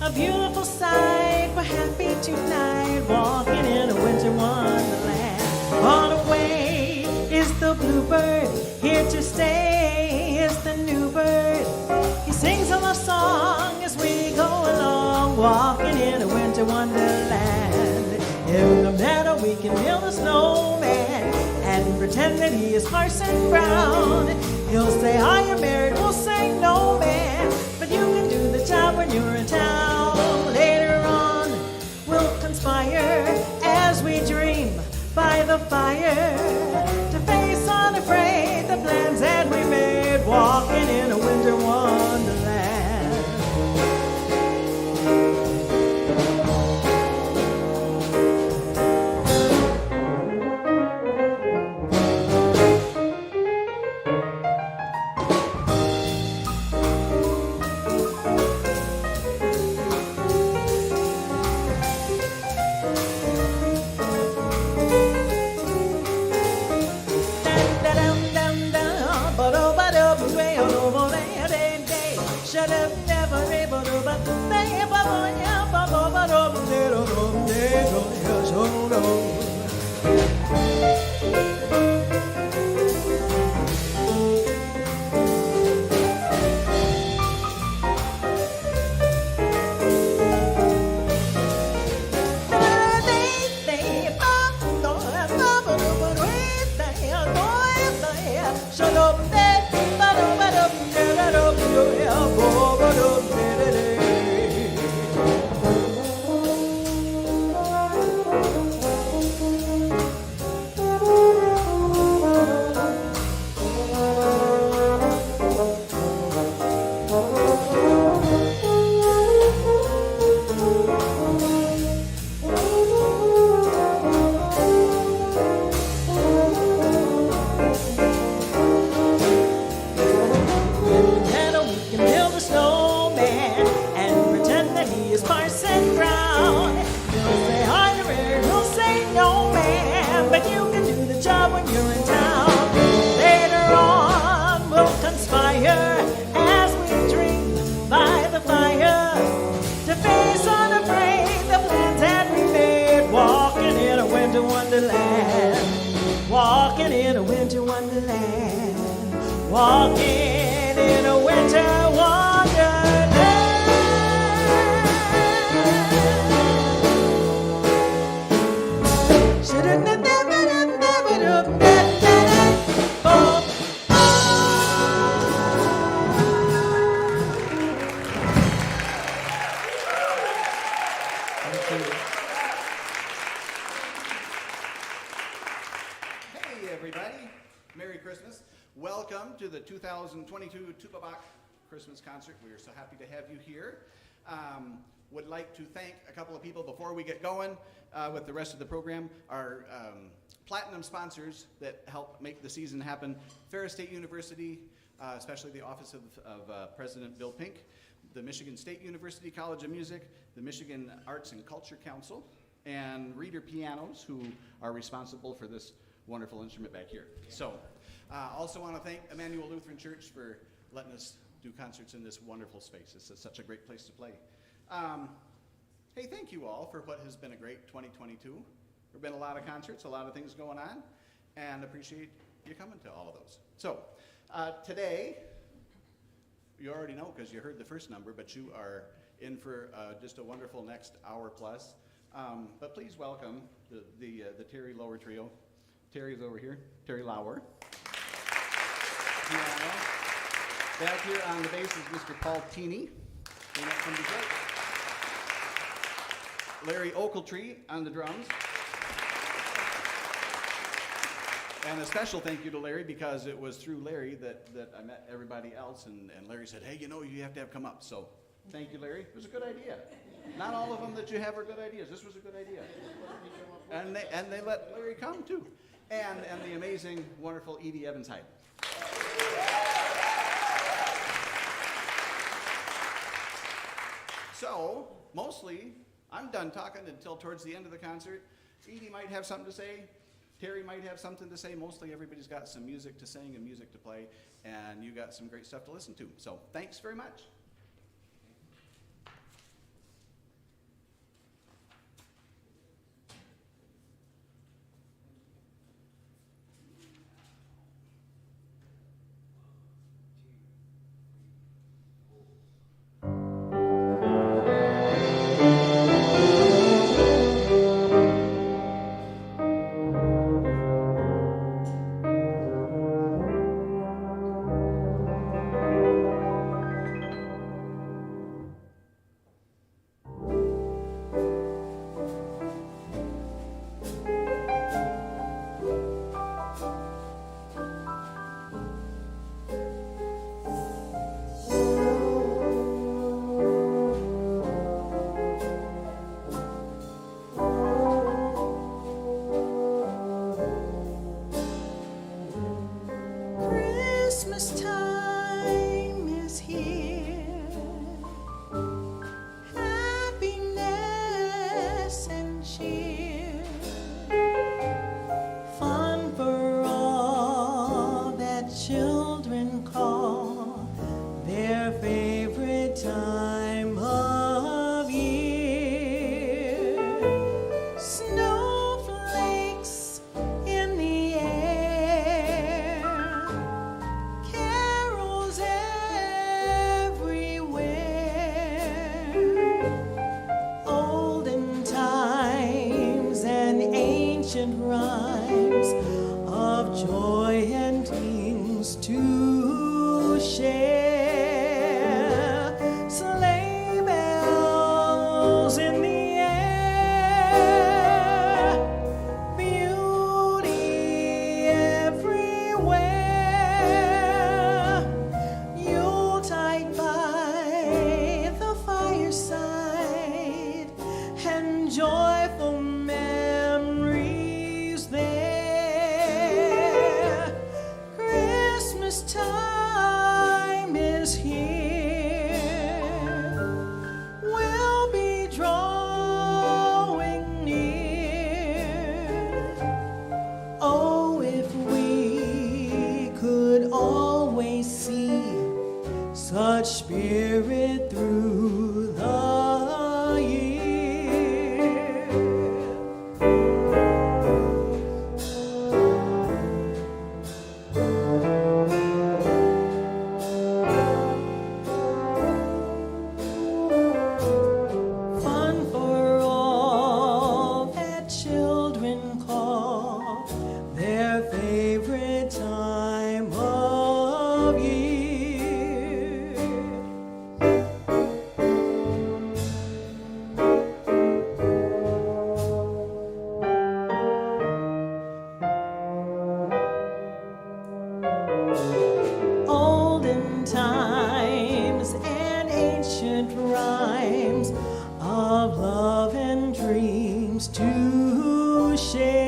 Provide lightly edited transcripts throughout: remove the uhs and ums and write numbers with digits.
A beautiful sight, we're happy tonight, walking in a winter wonderland. On the way is the bluebird, here to stay is the new bird. He sings a love song as we go along, walking in a winter wonderland. In the meadow we can build a snowman and pretend that he is Parson Brown. He'll say, are you married? We'll say, no, man, but you can do the job when you're in town. Later on, we'll conspire as we dream by the fire to face unafraid the plans that we made, walking in a winter wonderland. Walking in a winter wonderland, walking in a winter wonderland. Welcome to the 2022 Tuba Bach Christmas concert. We are so happy to have you here. Would like to thank a couple of people before we get going with the rest of the program. Our platinum sponsors that help make the season happen: Ferris State University, especially the office of President Bill Pink, the Michigan State University College of Music, the Michigan Arts and Culture Council, and Reader Pianos, who are responsible for this wonderful instrument back here. So. Also want to thank Emmanuel Lutheran Church for letting us do concerts in this wonderful space. It's such a great place to play. Hey, thank you all for what has been a great 2022. There have been a lot of concerts, a lot of things going on, and appreciate you coming to all of those. So today, you already know because you heard the first number, but you are in for just a wonderful next hour plus. But please welcome the Terry Lower Trio. Terry's over here, Terry Lauer. Piano. Back here on the bass is Mr. Paul Teeney, from Detroit. Larry Oakletree on the drums. And a special thank you to Larry, because it was through Larry that I met everybody else, and Larry said, hey, you have to have come up. So thank you, Larry. It was a good idea. Not all of them that you have are good ideas. This was a good idea. And they let Larry come too. And the amazing, wonderful Edie Evans-Hyde. So, mostly, I'm done talking until towards the end of the concert. Edie might have something to say. Terry might have something to say. Mostly everybody's got some music to sing and music to play, and you got some great stuff to listen to. So, thanks very much. joyful memories there. Christmas time is here. We'll be drawing near. Oh, if we could always see such spirit through the year. Fun for all that children call their favorite time of year. Olden times and ancient rhymes of love and dreams to share.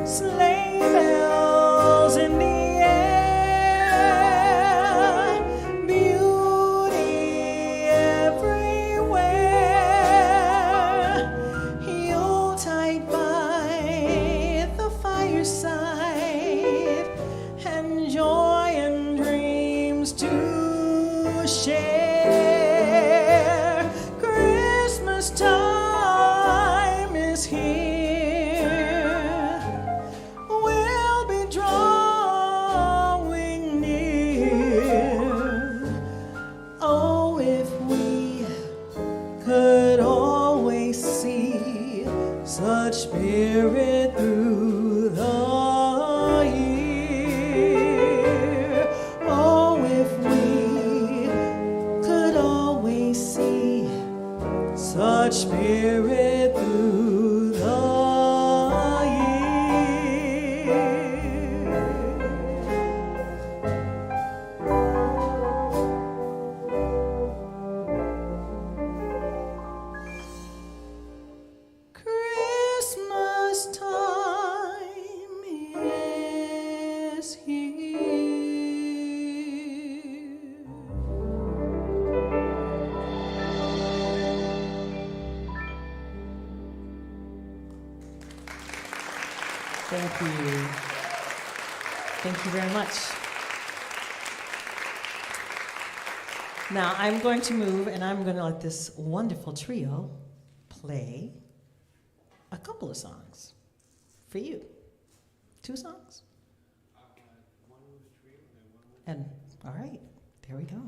Sleigh bells in the air, beauty everywhere. Yuletide by the fireside, and joy and dreams to share. Christmas time is here. We'll be drawing near. Oh, if we could always see such spirit through the year. Oh, if we could always see such spirit through the year. Christmas time is here. Thank you. Thank you very much. Now I'm going to move and I'm going to let this wonderful trio play a couple of songs for you. 2 songs? And all right, there we go.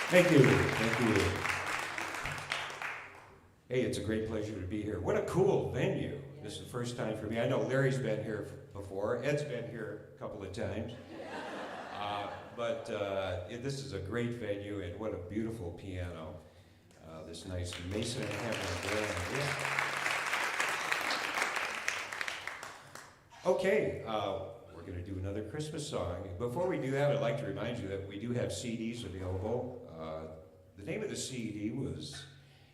Thank you. Thank you. Hey, it's a great pleasure to be here. What a cool venue. This is the first time for me. I know Larry's been here before. Ed's been here a couple of times. This is a great venue, and what a beautiful piano. This nice Mason and Hammer grand. Yeah. Okay, we're going to do another Christmas song. Before we do that, I'd like to remind you that we do have CDs available. The name of the CD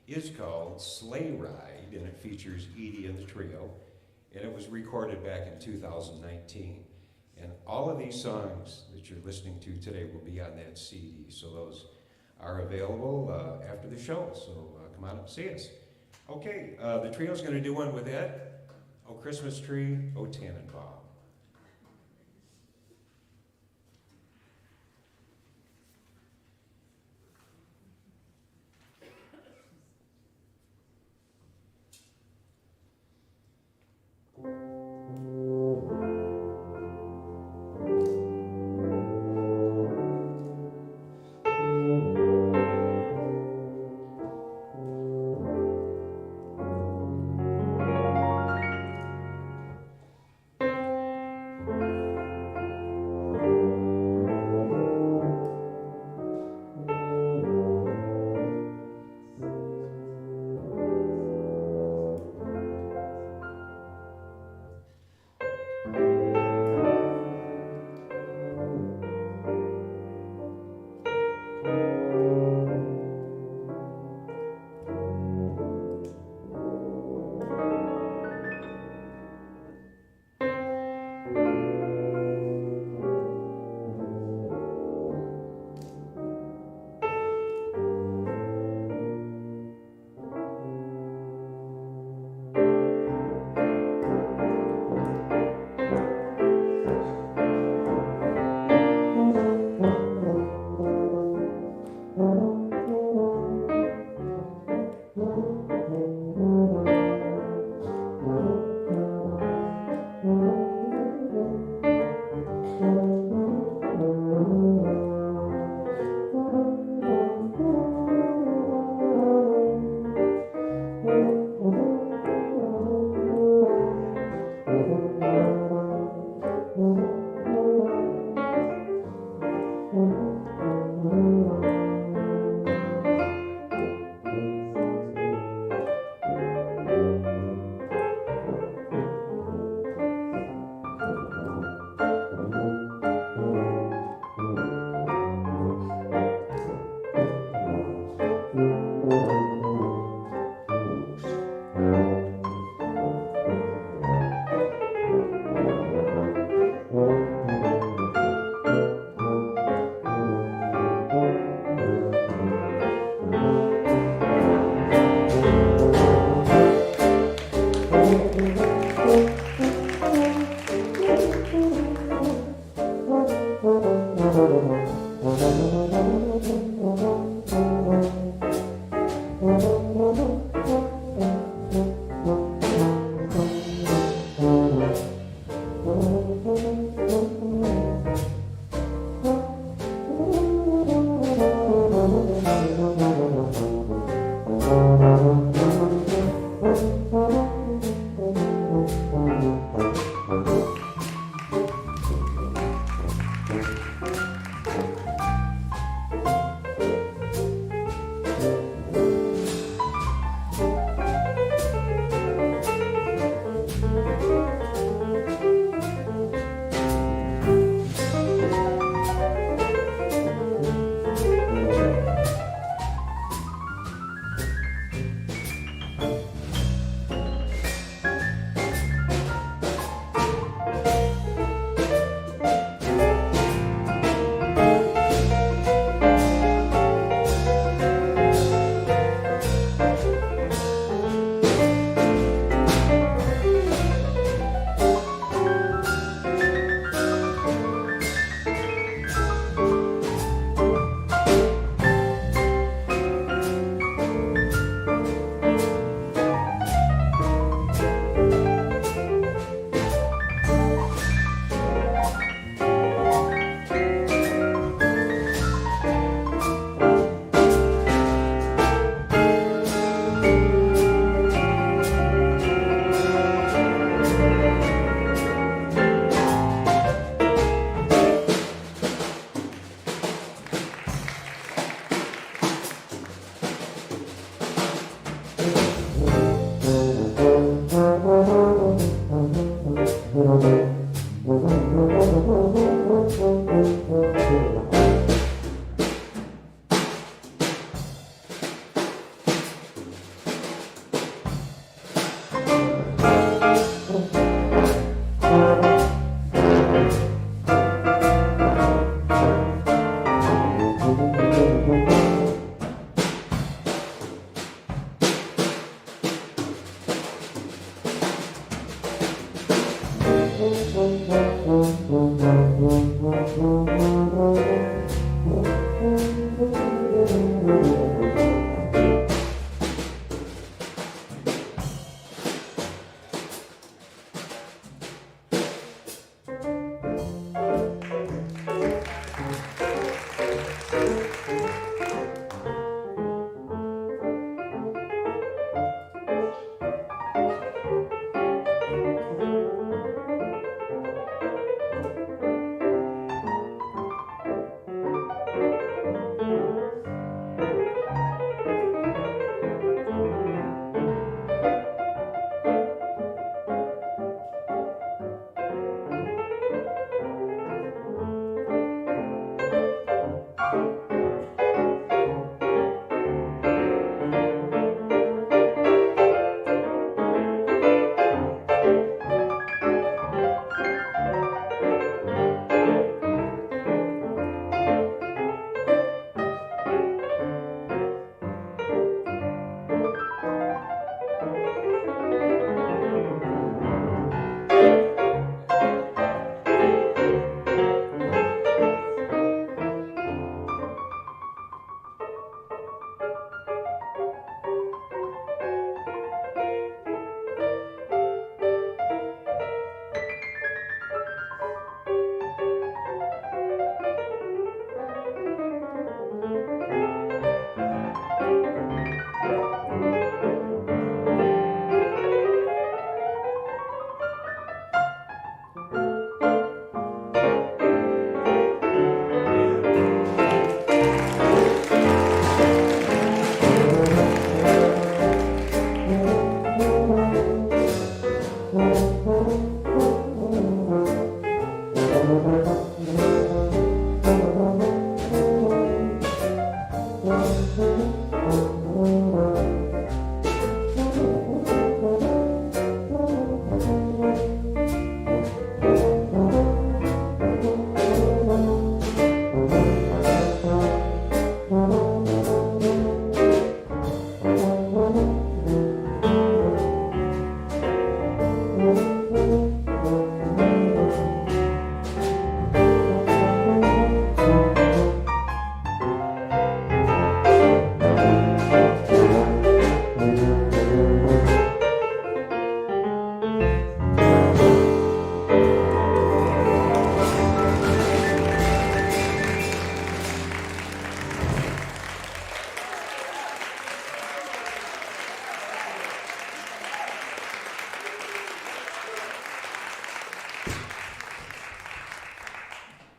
is called Sleigh Ride, and it features Edie and the trio, and it was recorded back in 2019. And all of these songs that you're listening to today will be on that CD, so those are available after the show, so come on up and see us. Okay, the trio's going to do one with Ed. Oh Christmas Tree, Oh Tannenbaum.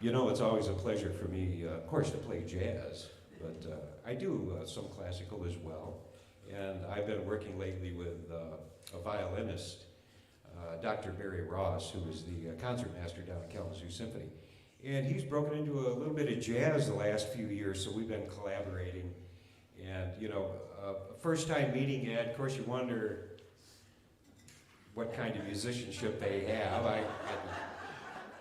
You know, it's always a pleasure for me, of course, to play jazz, but I do some classical as well. And I've been working lately with a violinist, Dr. Barry Ross, who is the concertmaster down at Kalamazoo Symphony. And he's broken into a little bit of jazz the last few years, so we've been collaborating. And, you know, first time meeting Ed, of course you wonder what kind of musicianship they have.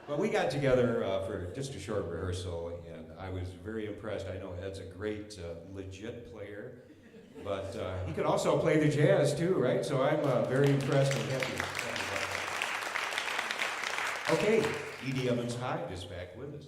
But we got together for just a short rehearsal, and I was very impressed. I know Ed's a great, legit player, but he could also play the jazz too, right? So I'm very impressed and happy. Okay, Edie Evans Hyde is back with us.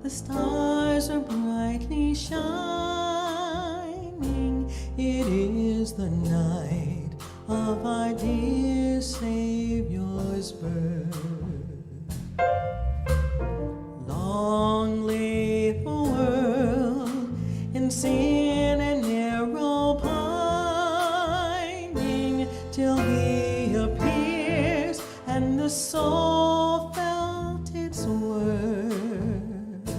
The stars are brightly shining. It is the night of our dear Savior's whisper, long lay the world in sin and narrow pining, till he appears and the soul felt its worth.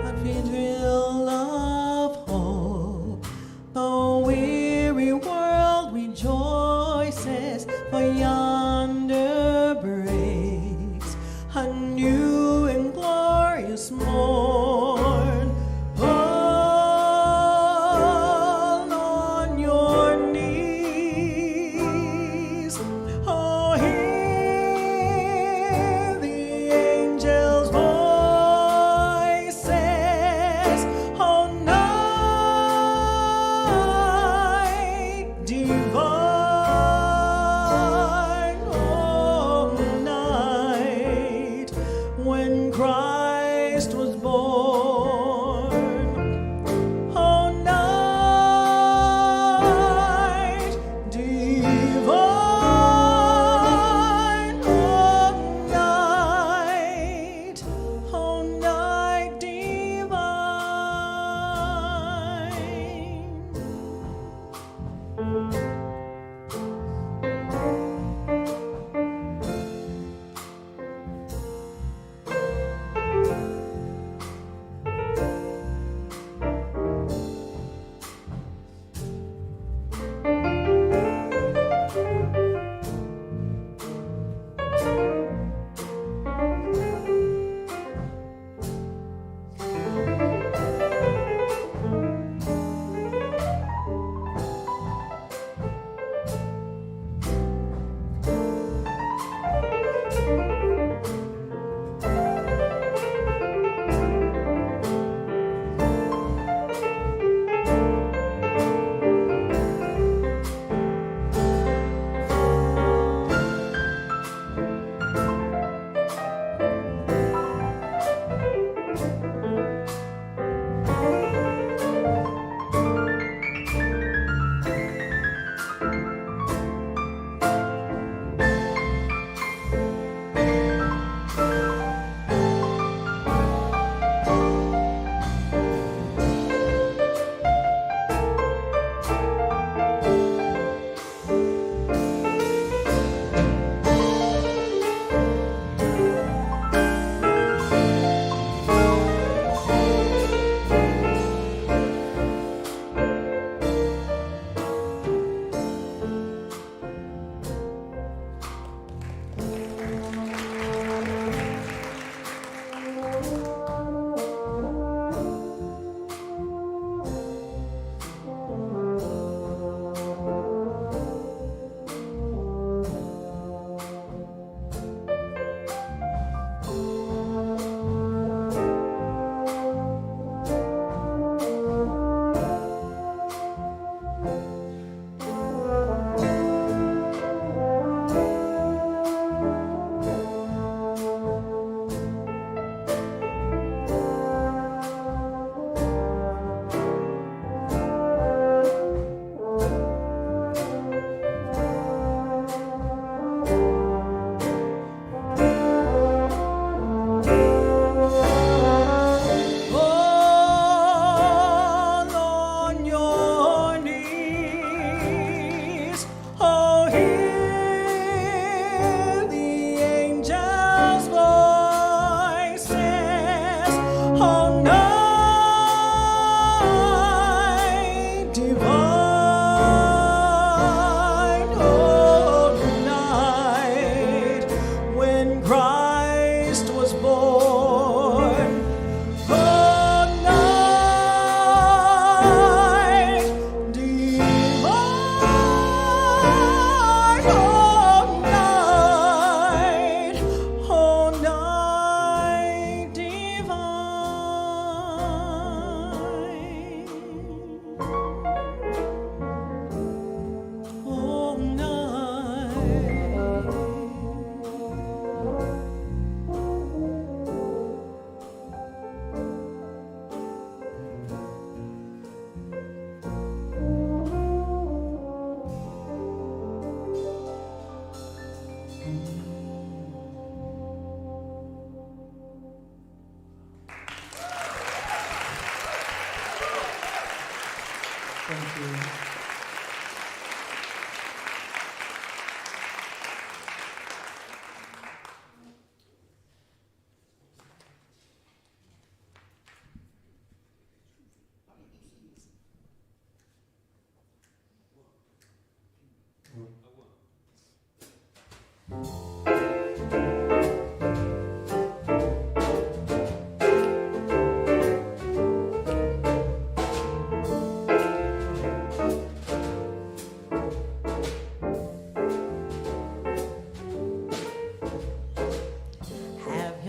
A thrill of hope, the weary world rejoices, for yonder breaks a new and glorious morn. Fall on your knees, oh, hail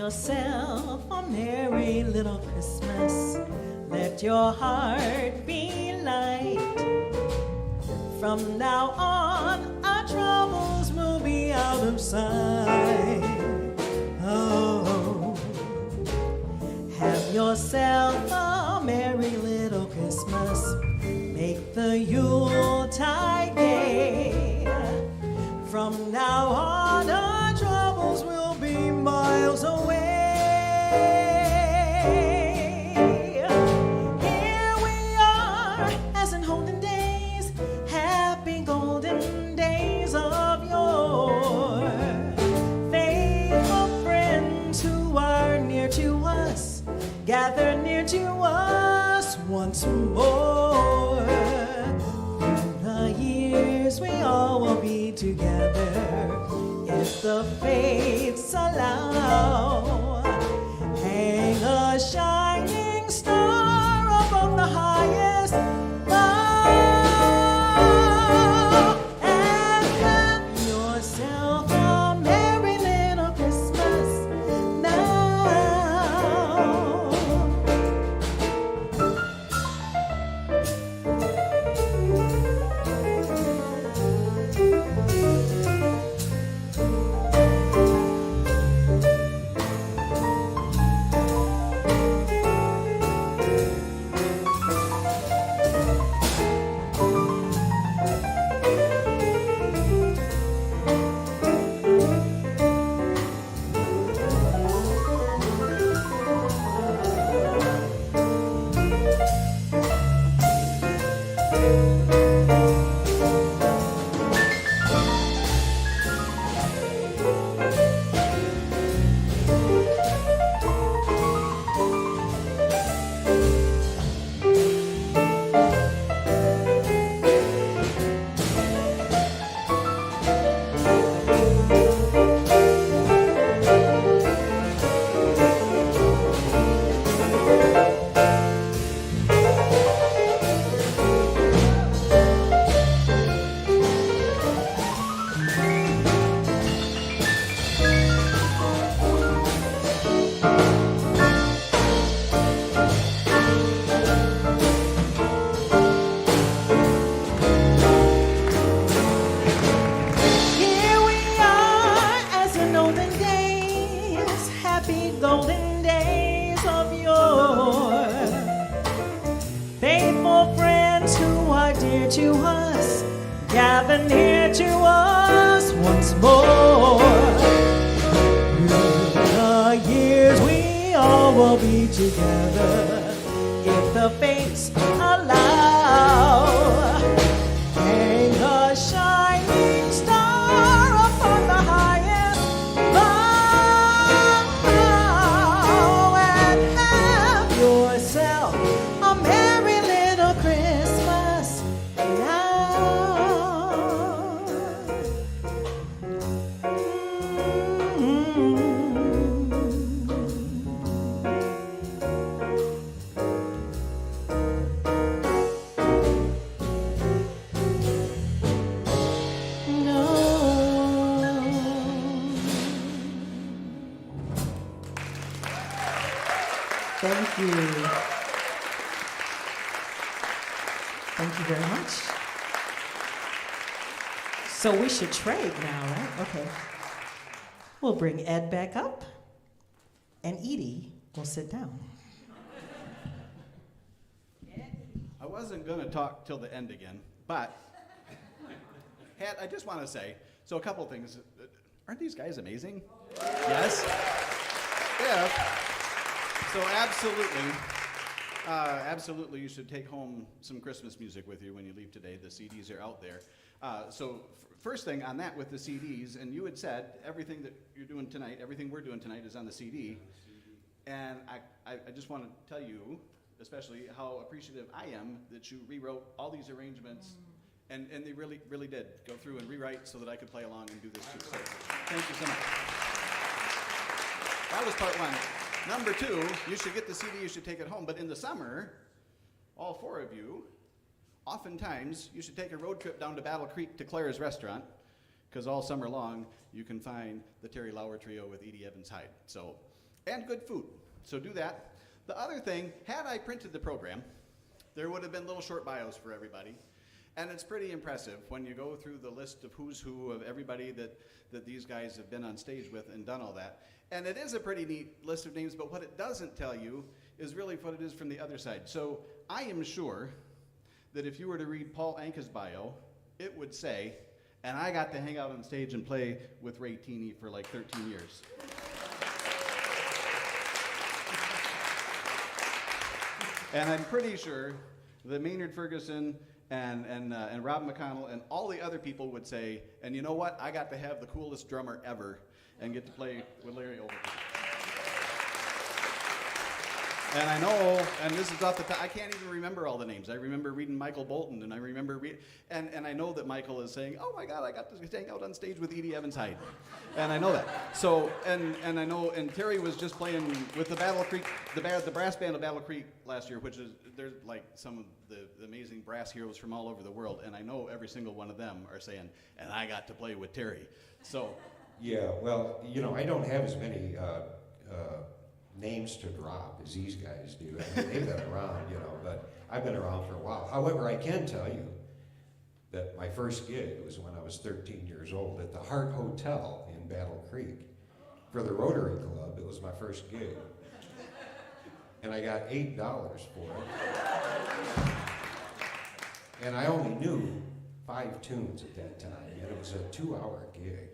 yourself a merry little Christmas. Let your heart be light. From now on, our troubles will be out of sight. Oh, have yourself a merry little Christmas. Make the Yuletide gay. From now on, our troubles will be miles away. Here we are, as in olden days, happy golden days of yore. Faithful friends who are near to us, gather near to us once more. Through the years we all will be together, if the fates allow. Hang a shining star above the highest bough, and have yourself a merry little Christmas now. Here we are, as in olden days, happy golden days of yore. Faithful friends who are dear to us, gather near to us once more. Through the years we all will be together, if the fates allow. Hang a shining star upon the highest bough, and have yourself a merry little Christmas now. Thank you. Thank you very much. So we should trade now, right? Okay. We'll bring Ed back up, and Edie will sit down. I wasn't going to talk till the end again, but I just want to say, so a couple things. Aren't these guys amazing? Yes? Yeah. So absolutely, you should take home some Christmas music with you when you leave today. The CDs are out there. First thing on that with the CDs, and you had said everything that you're doing tonight, everything we're doing tonight is on the CD. And I just want to tell you, especially, how appreciative I am that you rewrote all these arrangements, and they really, really did go through and rewrite so that I could play along and do this too. So thank you so much. That was part one. Number two, you should get the CD, you should take it home. But in the summer, all four of you, oftentimes, you should take a road trip down to Battle Creek to Clara's Restaurant, because all summer long, you can find the Terry Lauer Trio with Edie Evans Hyde. So and good food. So do that. The other thing, had I printed the program, there would have been little short bios for everybody. And it's pretty impressive when you go through the list of who's who of everybody that these guys have been on stage with and done all that. And it is a pretty neat list of names, but what it doesn't tell you is really what it is from the other side. So I am sure that if you were to read Paul Anka's bio, it would say, and I got to hang out on stage and play with Ray Teeney for like 13 years. And I'm pretty sure that Maynard Ferguson and Rob McConnell and all the other people would say, and you know what? I got to have the coolest drummer ever and get to play with Larry Overton. And I know, and this is off the top, I can't even remember all the names. I remember reading Michael Bolton, and I remember and I know that Michael is saying, oh my God, I got to hang out on stage with Edie Evans Hyde. And I know that. So, and I know, and Terry was just playing with the Battle Creek, the brass band of Battle Creek last year, which is, there's like some of the amazing brass heroes from all over the world, and I know every single one of them are saying, and I got to play with Terry. So. Yeah, well, you know, I don't have as many names to drop as these guys do. I mean, they've been around, you know, but I've been around for a while. However, I can tell you that my first gig was when I was 13 years old at the Hart Hotel in Battle Creek. For the Rotary Club, it was my first gig. And I got $8 for it. And I only knew 5 tunes at that time, and it was a 2-hour gig.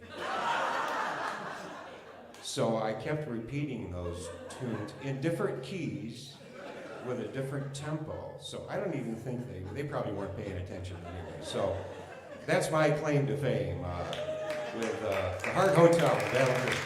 So I kept repeating those tunes in different keys with a different tempo. So I don't even think they probably weren't paying attention anyway. So that's my claim to fame with the Hart Hotel in Battle Creek.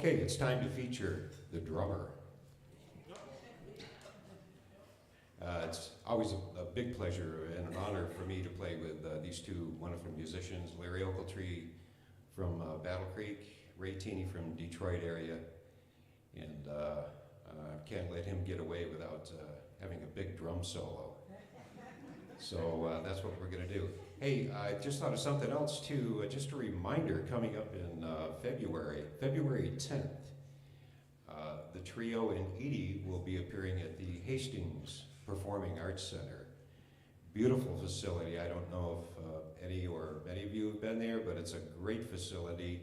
Okay, it's time to feature the drummer. It's always a big pleasure and an honor for me to play with these two wonderful musicians, Larry Ochiltree from Battle Creek, Ray Teeney from Detroit area, and can't let him get away without having a big drum solo. So that's what we're going to do. Hey, I just thought of something else too. Just a reminder, coming up in February 10th, the trio in Edie will be appearing at the Hastings Performing Arts Center. Beautiful facility. I don't know if Eddie or many of you have been there, but it's a great facility,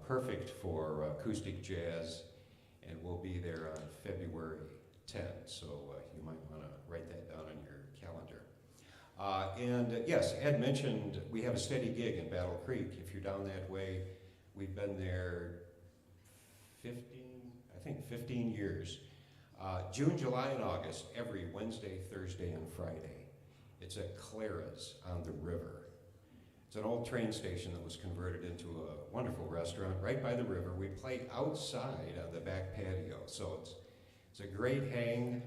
perfect for acoustic jazz, and we'll be there on February 10th, so you might want to write that down on your calendar. And yes, Ed mentioned we have a steady gig in Battle Creek. If you're down that way, we've been there 15 years. June, July, and August, every Wednesday, Thursday, and Friday. It's at Clara's on the river. It's an old train station that was converted into a wonderful restaurant right by the river. We play outside on the back patio, so it's a great hang.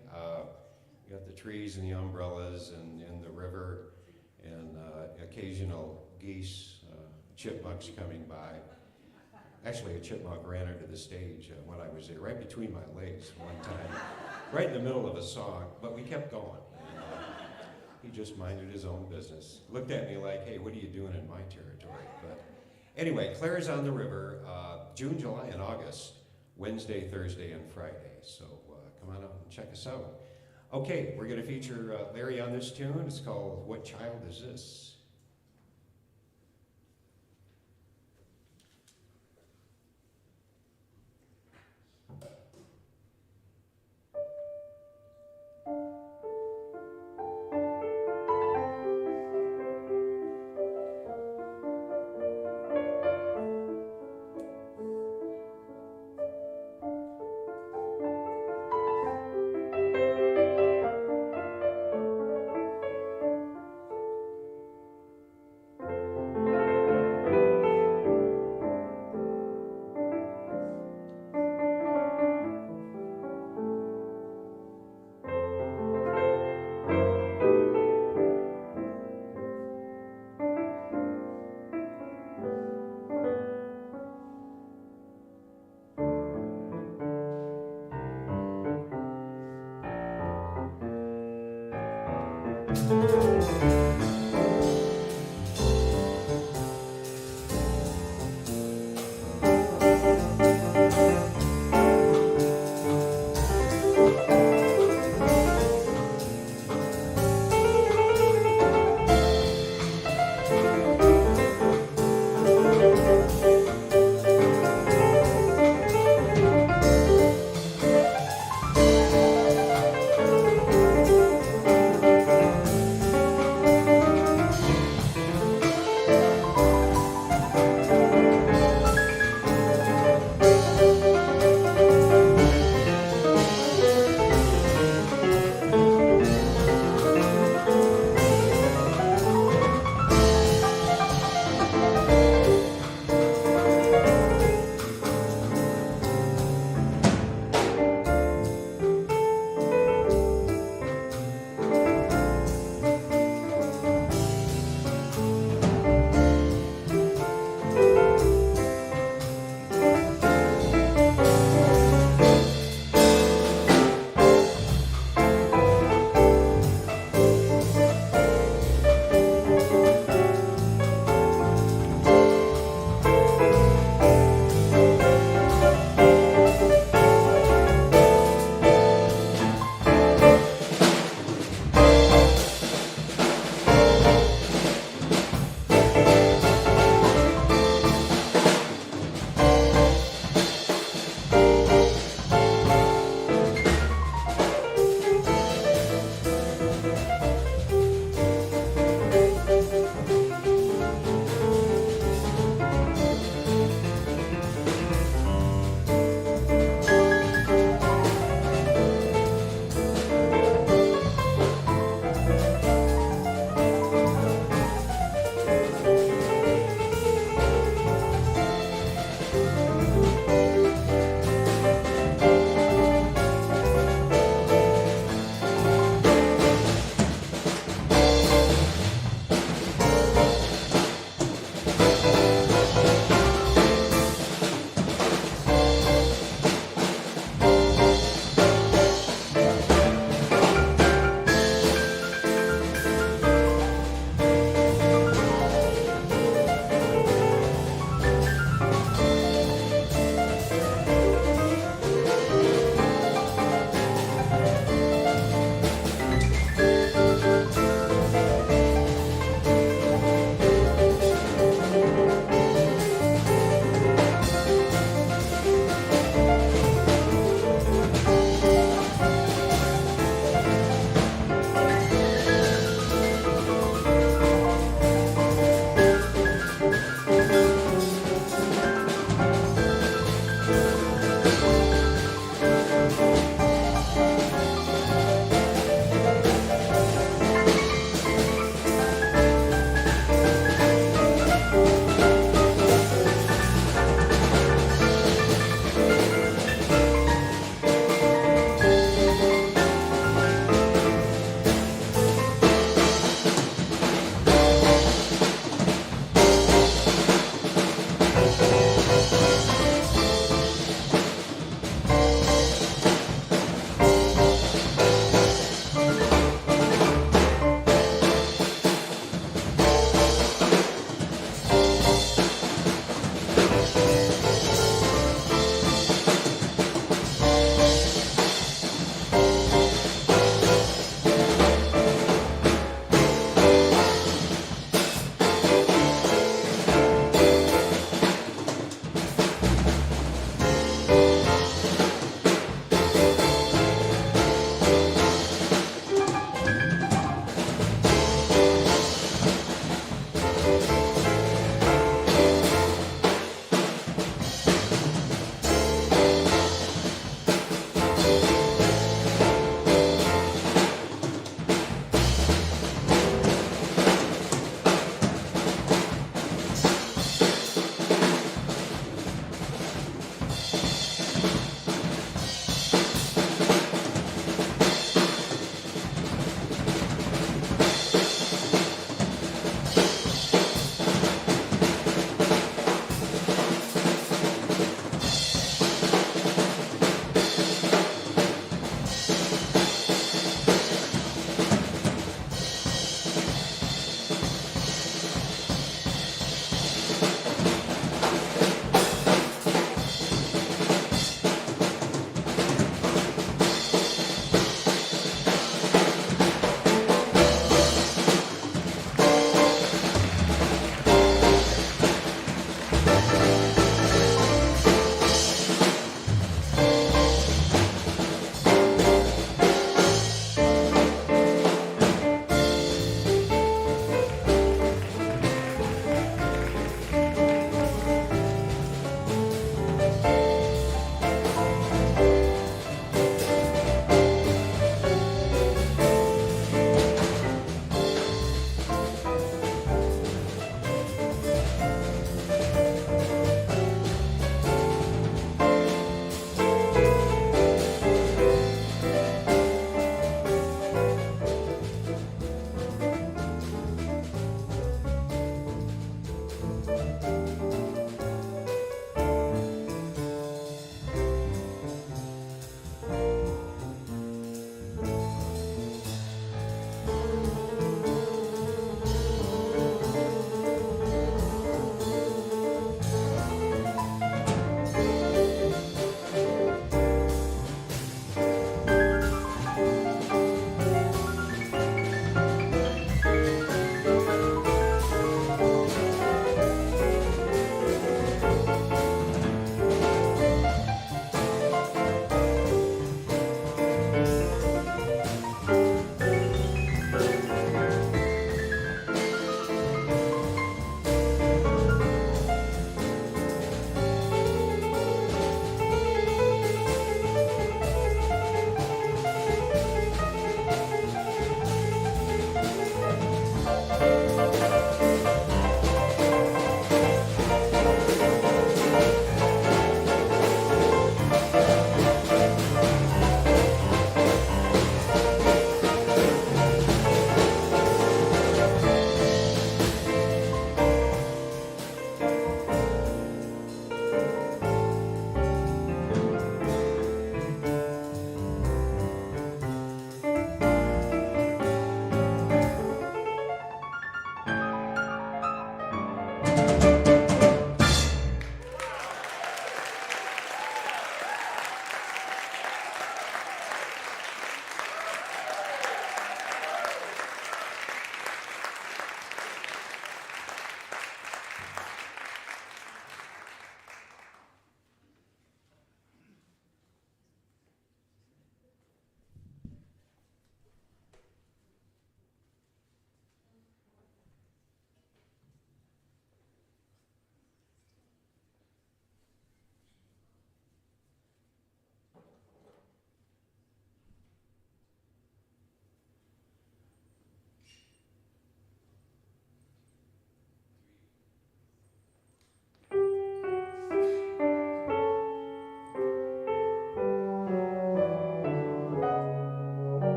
You got the trees and the umbrellas and the river and occasional geese, chipmunks coming by. Actually, a chipmunk ran into the stage when I was there, right between my legs one time, right in the middle of a song, but we kept going. And, he just minded his own business. Looked at me like, hey, what are you doing in my territory? But anyway, Claire's on the river, June, July, and August, Wednesday, Thursday, and Friday. So come on out and check us out. Okay, we're going to feature Larry on this tune. It's called What Child Is This?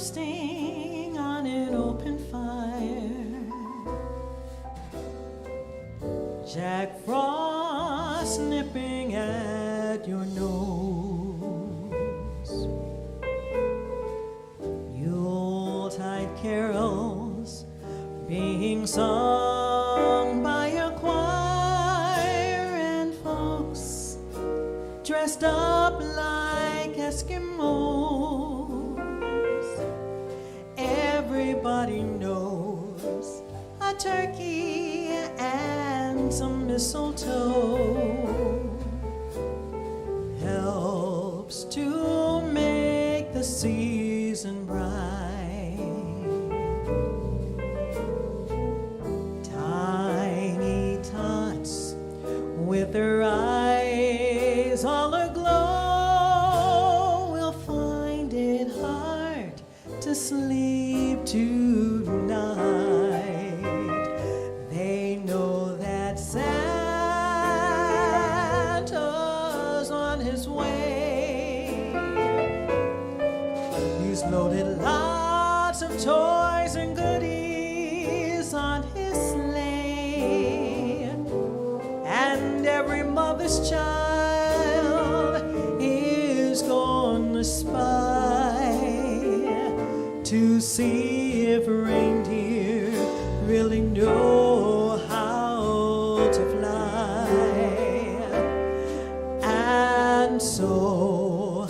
roasting on an open fire. Jack Frost nipping at your nose. Yuletide carols being sung by a choir, and folks dressed up like Eskimos. Everybody knows a turkey and some mistletoe helps to make the season bright. Tiny tots with their eyes all aglow will find it hard to sleep tonight. They know that Santa's on his way. He's loaded lots of toys and goodies on his sleigh, and every mother's child is gonna spy to see if reindeer really know how to fly. And so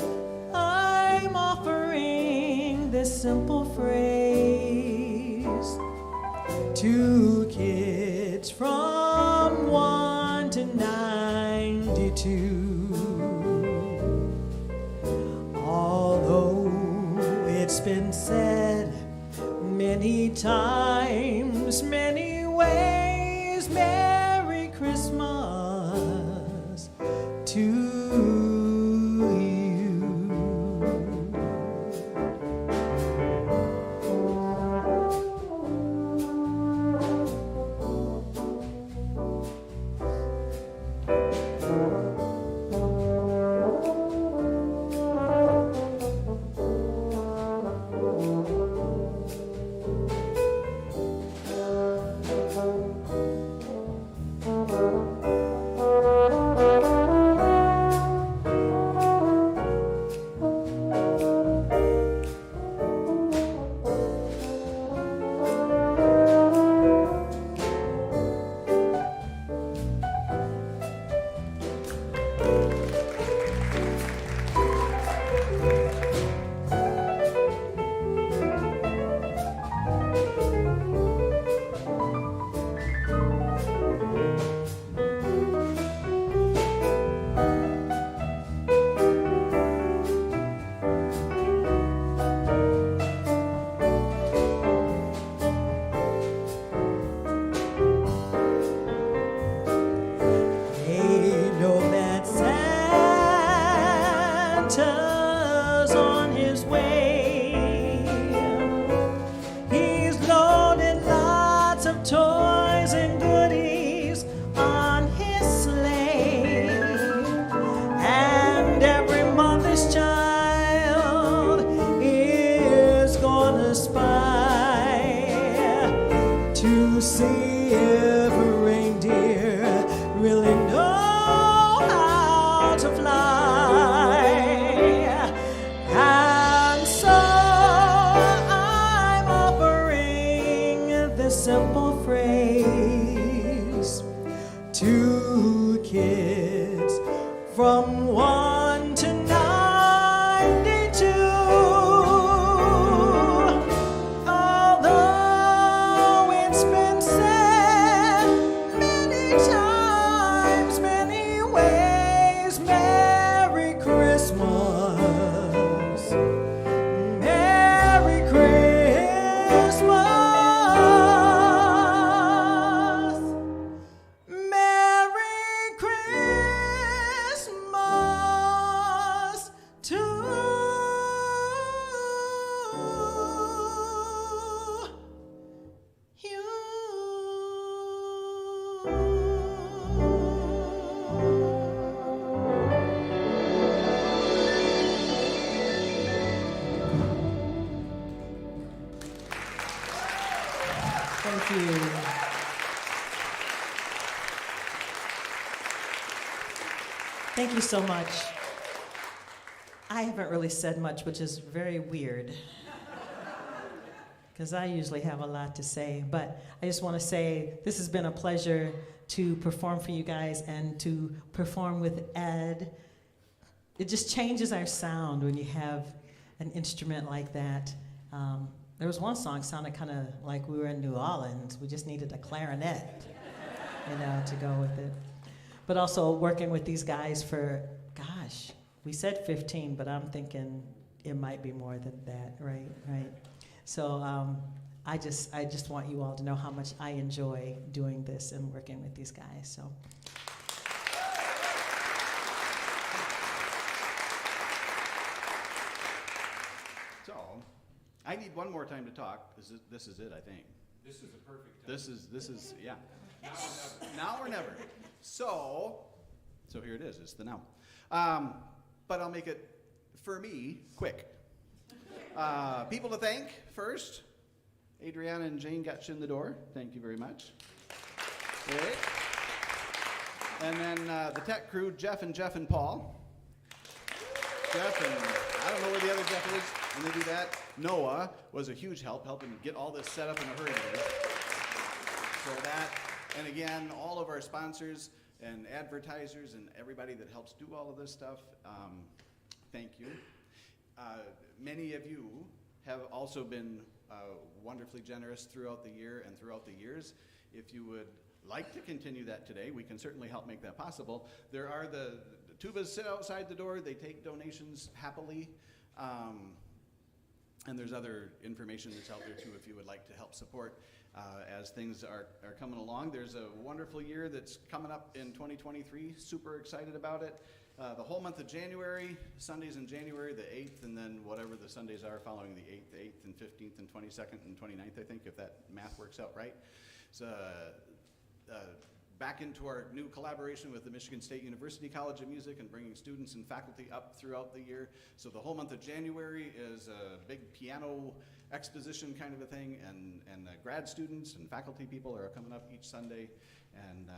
I'm offering this simple phrase to kids from 1 to 92. Although it's been said many times, many ways, Merry Christmas to you. Santa's on his way. He's loaded lots of toys and goodies on his sleigh, and every mother's child is gonna spy to see if reindeer really know how to fly. And so I'm offering this simple phrase to kids from 1 to 92. Although it's been said many times, many ways, Merry Christmas, Merry Christmas, Merry Christmas. Thank you. Thank you so much. I haven't really said much, which is very weird, because I usually have a lot to say. But I just want to say this has been a pleasure to perform for you guys and to perform with Ed. It just changes our sound when you have an instrument like that. There was one song sounded kind of like we were in New Orleans. We just needed a clarinet, to go with it. But also working with these guys for, gosh, we said 15, but I'm thinking it might be more than that, right? So I just want you all to know how much I enjoy doing this and working with these guys. So. I need one more time to talk. This is it, I think. This is the perfect time. This is yeah. Now or never. So here it is. It's the now. But I'll make it, for me, quick. People to thank first. Adriana and Jane got you in the door. Thank you very much. Okay. And then the tech crew, Jeff and Paul. Jeff and I don't know where the other Jeff is when they do that. Noah was a huge help, helping get all this set up in a hurry today. So that, and again, all of our sponsors and advertisers and everybody that helps do all of this stuff, thank you. Many of you have also been wonderfully generous throughout the year and throughout the years. If you would like to continue that today, we can certainly help make that possible. There are the tubas sit outside the door. They take donations happily. And there's other information that's out there too if you would like to help support as things are coming along. There's a wonderful year that's coming up in 2023. Super excited about it. The whole month of January, Sundays in January, the 8th, and then whatever the Sundays are following the 8th and 15th and 22nd and 29th, I think, if that math works out right. So back into our new collaboration with the Michigan State University College of Music and bringing students and faculty up throughout the year. So the whole month of January is a big piano exposition kind of a thing, and grad students and faculty people are coming up each Sunday and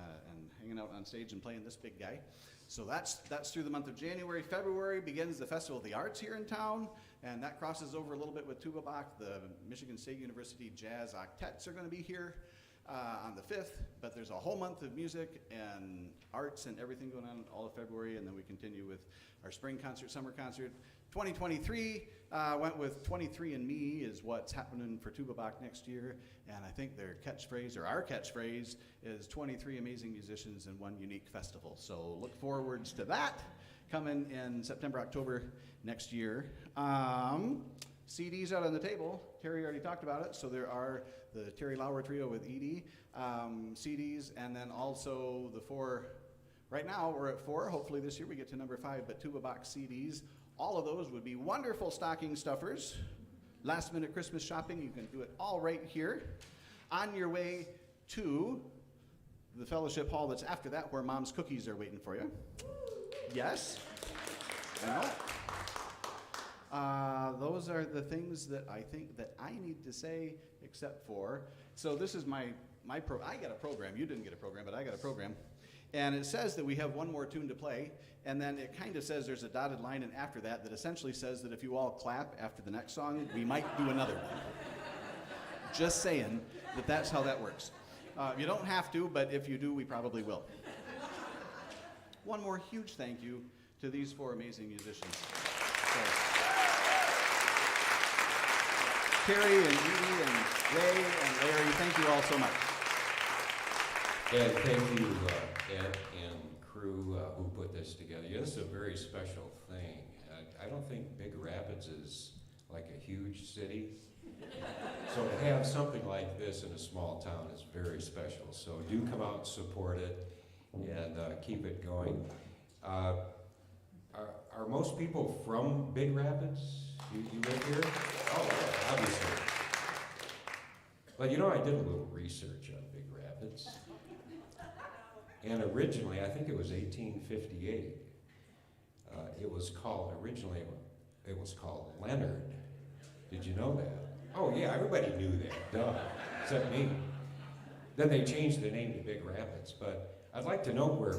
hanging out on stage and playing this big guy. So that's through the month of January. February begins the Festival of the Arts here in town, and that crosses over a little bit with Tuba Bach. The Michigan State University Jazz Octets are going to be here on the 5th, but there's a whole month of music and arts and everything going on all of February, and then we continue with our spring concert, summer concert. 2023 went with 23andMe is what's happening for Tuba Bach next year, and I think their catchphrase, or our catchphrase, is 23 amazing musicians in one unique festival. So look forwards to that coming in September, October next year. CDs out on the table. Terry already talked about it, so there are the Terry Lauer Trio with Edie CDs, and then also the 4, right now we're at 4, hopefully this year we get to number 5, but Tuba Bach CDs. All of those would be wonderful stocking stuffers. Last minute Christmas shopping, you can do it all right here. On your way to the fellowship hall that's after that, where Mom's cookies are waiting for you. Yes, I know. Those are the things that I think that I need to say, except for, so this is I got a program. You didn't get a program, but I got a program. And it says that we have one more tune to play, and then it kind of says there's a dotted line and after that essentially says that if you all clap after the next song, we might do another one. Just saying that that's how that works. You don't have to, but if you do, we probably will. One more huge thank you to these 4 amazing musicians. So, Terry and Edie and Ray and Larry, thank you all so much. And thank you, Ed and crew who put this together. Yeah, this is a very special thing. I don't think Big Rapids is like a huge city. So to have something like this in a small town is very special. So do come out and support it and keep it going. Are most people from Big Rapids? You live here? Oh, yeah, obviously. But you know, I did a little research on Big Rapids. And originally, I think it was 1858, originally it was called Leonard. Did you know that? Oh yeah, everybody knew that, duh, except me. Then they changed the name to Big Rapids, but I'd like to know where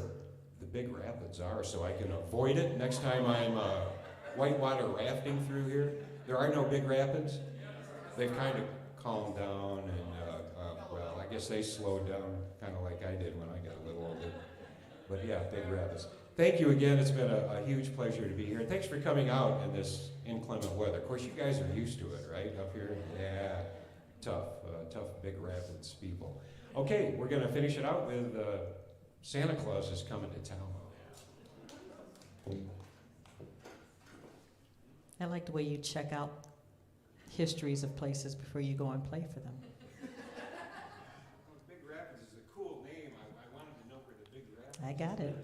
the Big Rapids are so I can avoid it next time I'm whitewater rafting through here. There are no Big Rapids? They've kind of calmed down and, well, I guess they slowed down kind of like I did when I got a little older. But yeah, Big Rapids. Thank you again. It's been a huge pleasure to be here. Thanks for coming out in this inclement weather. Of course, you guys are used to it, right, up here? Yeah, tough Big Rapids people. Okay, we're going to finish it out with Santa Claus is Coming to Town. I like the way you check out histories of places before you go and play for them. Big Rapids is a cool name. I wanted to know where the Big Rapids. I got it.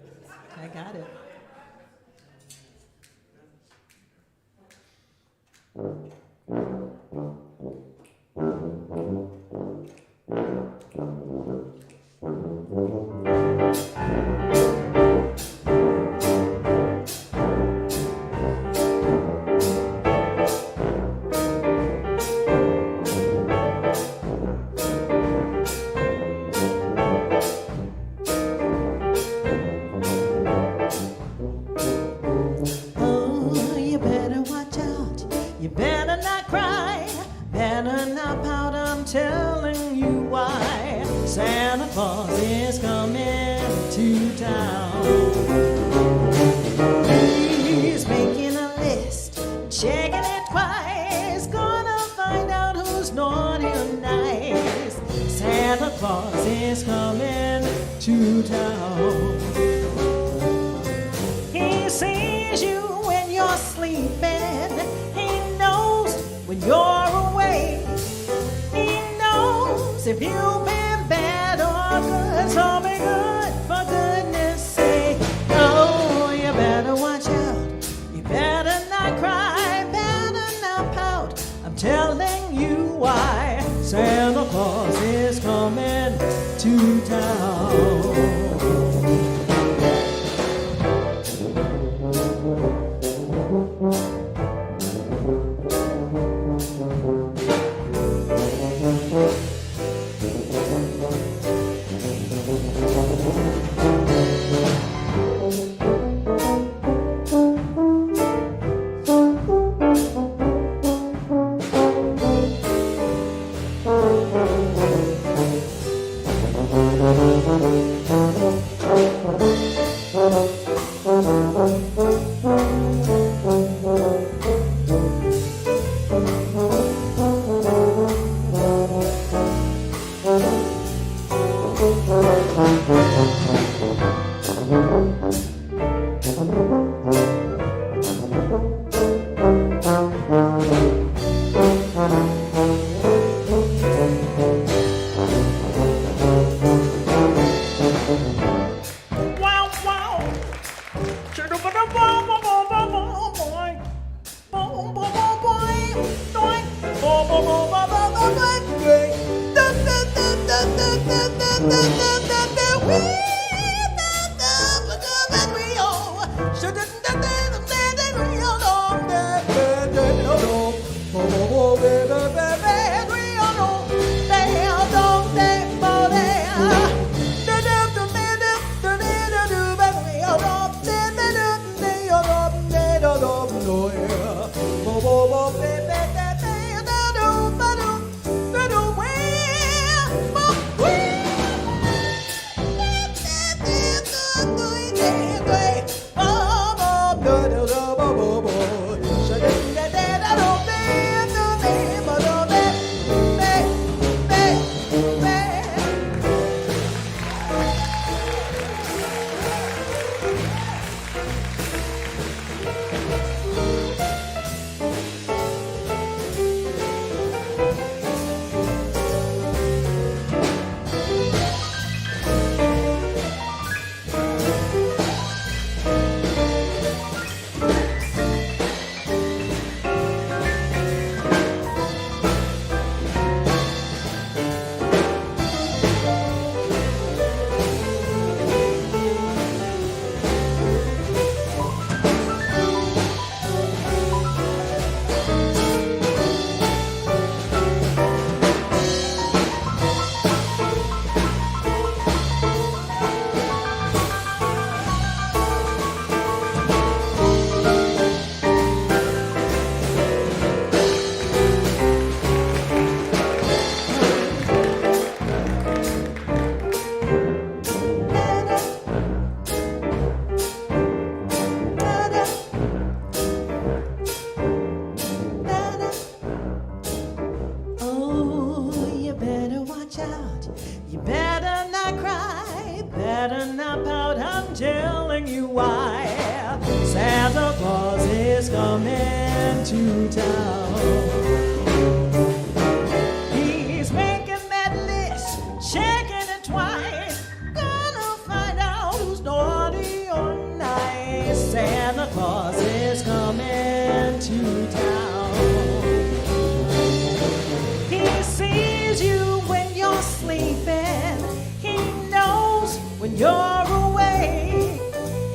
Oh, you better watch out. You better not cry. Better not pout. I'm telling you why. Santa Claus is coming to town. He's making a list, checking it twice. Gonna find out who's naughty or nice. Santa Claus is coming to town. He sees you when you're sleeping. He knows when you're away. He knows if you've been bad or good. So be good, for goodness sake. Oh, you better watch out. You better not cry, better not pout. I'm telling you why. Santa Claus is coming to town. coming to town. He's making that list, checking it twice, gonna find out who's naughty or nice. Santa Claus is coming to town. He sees you when you're sleeping. He knows when you're awake.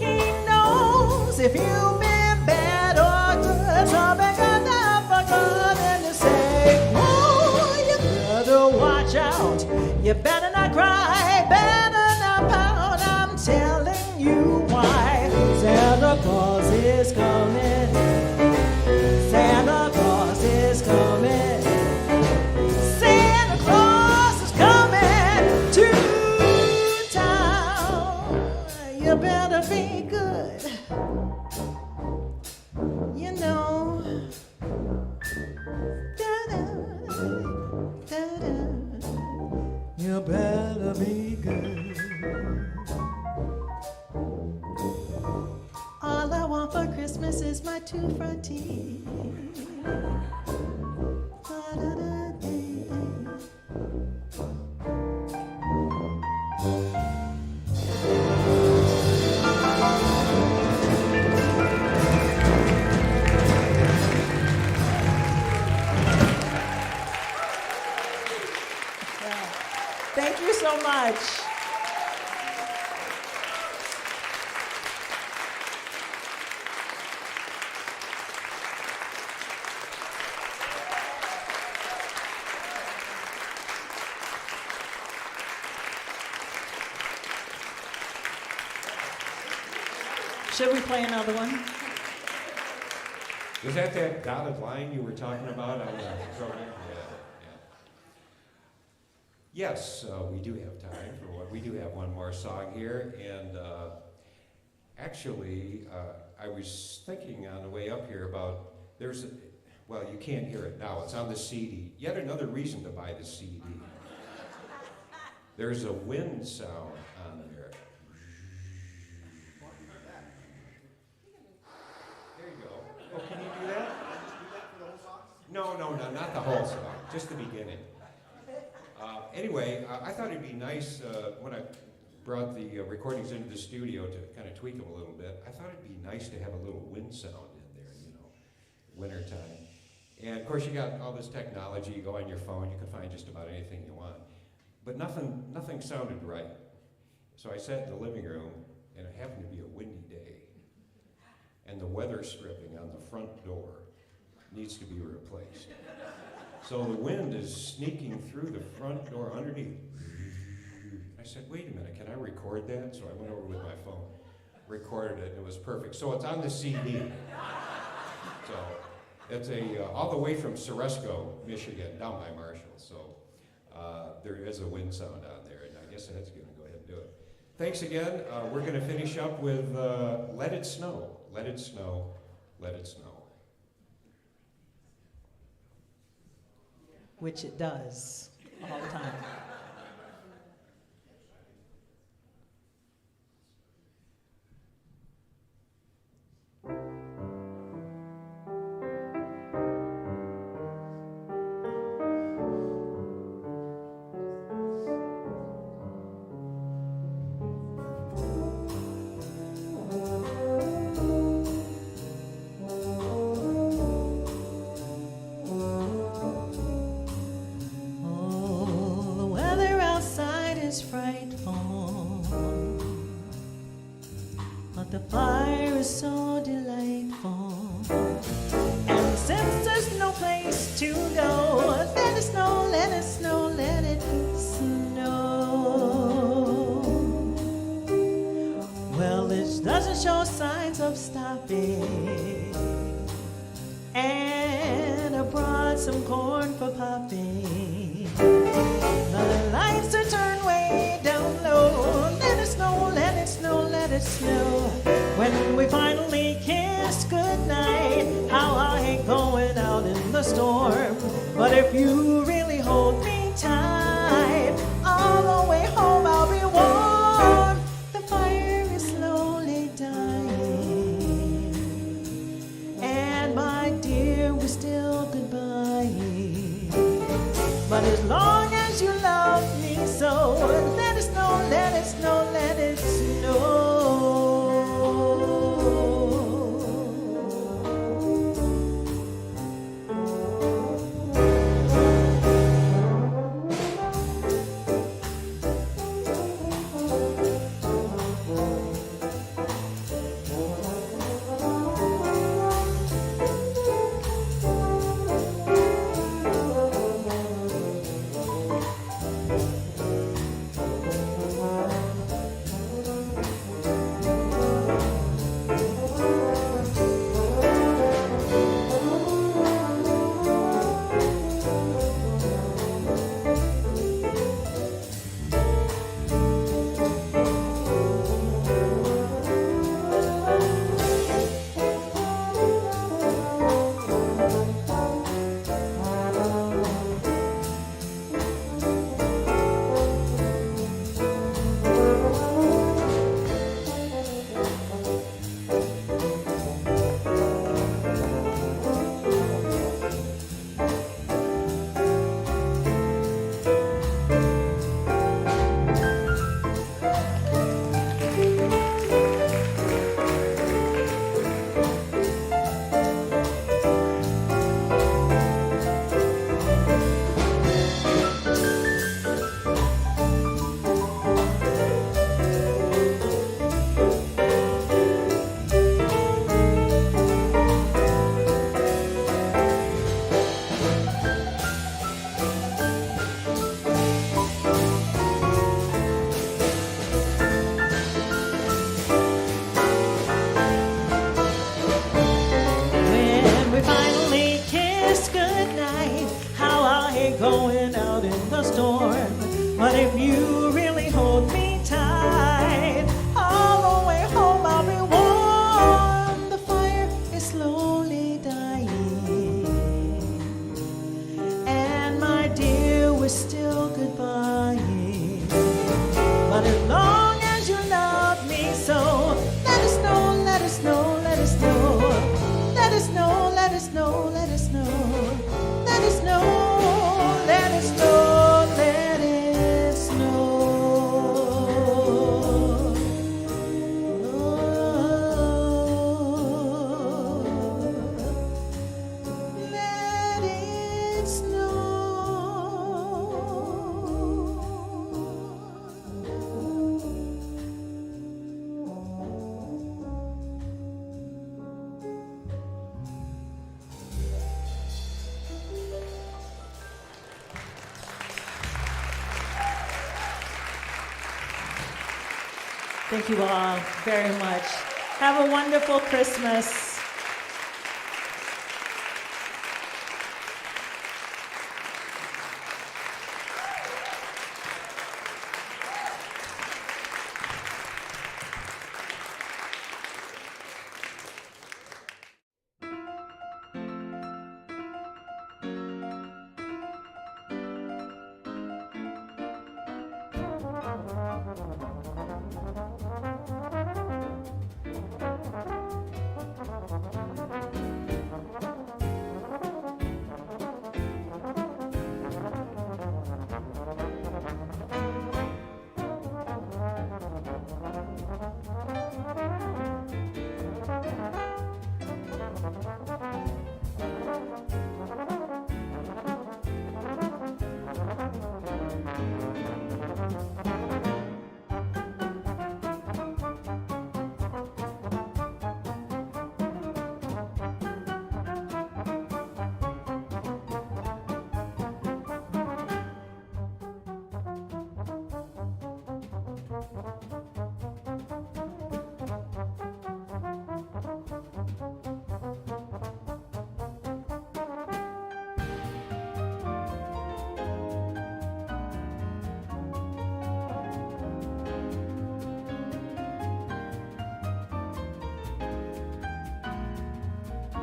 He knows if you've been bad or good. Something good for good and to say, oh, you better watch out. You better not cry, better not pout. I'm telling you why. Santa Claus is coming. Santa Claus is coming. Santa Claus is coming to town. You better be good. You know. Da-da, da-da. You better be good. All I want for Christmas is my two front teeth. Thank you so much. Should we play another one? Was that dotted line you were talking about on the program? Yeah. Yes, we do have time for one. We do have one more song here, and actually, I was thinking on the way up here about well, you can't hear it now. It's on the CD. Yet another reason to buy the CD. There's a wind sound on there. There you go. Oh, can you do that? No, not the whole song. Just the beginning. Anyway, I thought it'd be nice when I brought the recordings into the studio to kind of tweak them a little bit. I thought it'd be nice to have a little wind sound in there, wintertime. And of course, you got all this technology. You go on your phone, you can find just about anything you want. But nothing sounded right. So I sat in the living room, and it happened to be a windy day. And the weather stripping on the front door needs to be replaced. So the wind is sneaking through the front door underneath. I said, wait a minute, can I record that? So I went over with my phone, recorded it, and it was perfect. So it's on the CD. So it's all the way from Ceresco, Michigan, down by Marshall. So there is a wind sound on there, and I guess that's going to go ahead and do it. Thanks again. We're going to finish up with Let It Snow, Let It Snow, Let It Snow. Which it does all the time. The fire is so delightful, and since there's no place to go, let it snow, let it snow, let it snow. Well, it doesn't show signs of stopping, and I brought some corn for popping. The lights are turned way down low. Let it snow, let it snow, let it snow. When we finally kiss goodnight, how I hate going out in the storm. But if you really hold me tight, all the way home I'll be warm. The fire is slowly dying, and if you really hold me tight, all the way home I'll be warm. The fire is slowly dying, and my dear, we're still goodbying. But as long as you love me so, let us know, let us know, let us know, let us know, let us know, let us know, let us know, let us know, let us know. Let it snow. Thank you all very much. Have a wonderful Christmas.